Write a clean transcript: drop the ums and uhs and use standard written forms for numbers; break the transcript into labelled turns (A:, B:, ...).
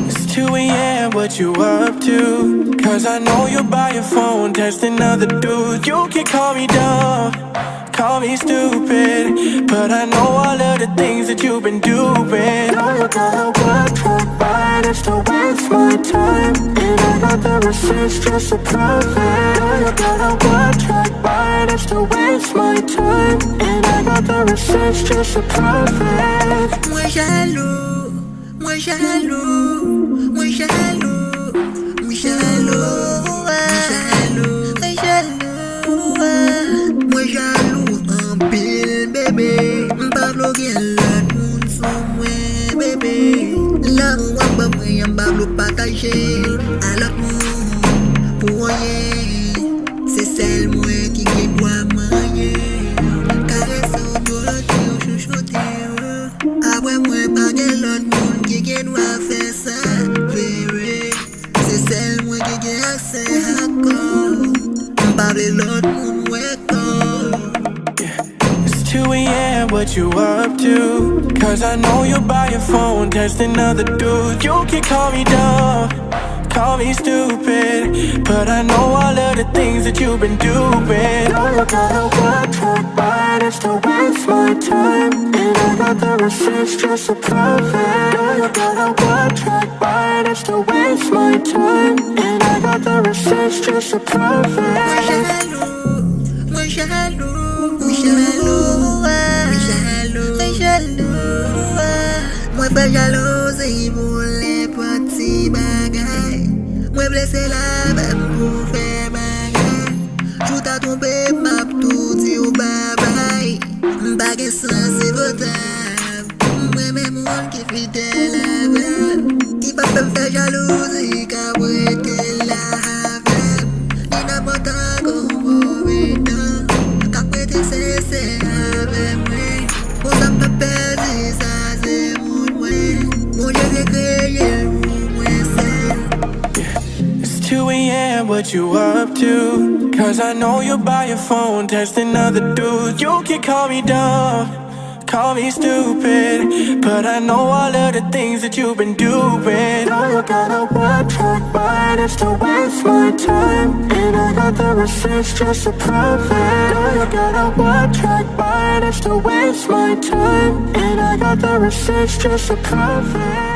A: It's 2 a.m. What you up to? Cause I know you're by your phone texting other dudes. You can call me dumb, call me stupid, but I know all of the things that you've been doing. Know you gotta work, track by just to waste my time, and I got the receipts just to prove it. Know you gotta work, track by just to waste my time, and I got the receipts just to prove it.
B: Mwe Jalous, Mwe Jalous, Mwe Jalous, Mwe Jalous, Mwe Jalous, Mwe Jalous en pile bébé. M'pablo gen lot moun sou mwen bébé. L'amour wap ba mwen yon bablo pataje a lot moun pou rien. C'est celle mwen ki gen dwa manye. Caresse ou blote ou chouchoute ou. Après mwen pa gen lot moun ki gen dwa fè sa bébé. C'est celle mwen ki gen akse akor. M'pable lot moun wekor.
A: It's 2 a.m. What you up to? Cause I know you're by your phone texting other dudes. You can call me dumb, call me stupid, but I know all of the things that you've been doing. Know you gotta work, track by just to waste my time, and I got the receipts just to prove it. Know you gotta work, track by just to waste my time, and I got the receipts just to prove it.
B: Mwe Jalous, Mwe Jalous, Mwe Jalous, Mwe Jalous. Mwen fè jalouzi pou les petits bagay. Mwen blesse la même pou fè bagay. Jout a tombe map tout di ou babay. M'bagay sans c'est votable. Mwen mè moun ki fidèle avem, ki pa fè m'fè jalouzi ka brete la avem. Ni nan potan kon mouvedan, ka prete se avem mwen. Pou sa m'pa perdi sa se moun mwen. Moun je vle kreye moun mwen sel.
A: It's 2 a.m. What you up to? Cause I know you're by your phone texting other dudes. You can call me dumb, call me stupid, but I know all of the things that you've been doing. Know you gotta work, track by just to waste my time, and I got the receipts just to prove it. Know you gotta work, track by just to waste my time, and I got the receipts just to prove it.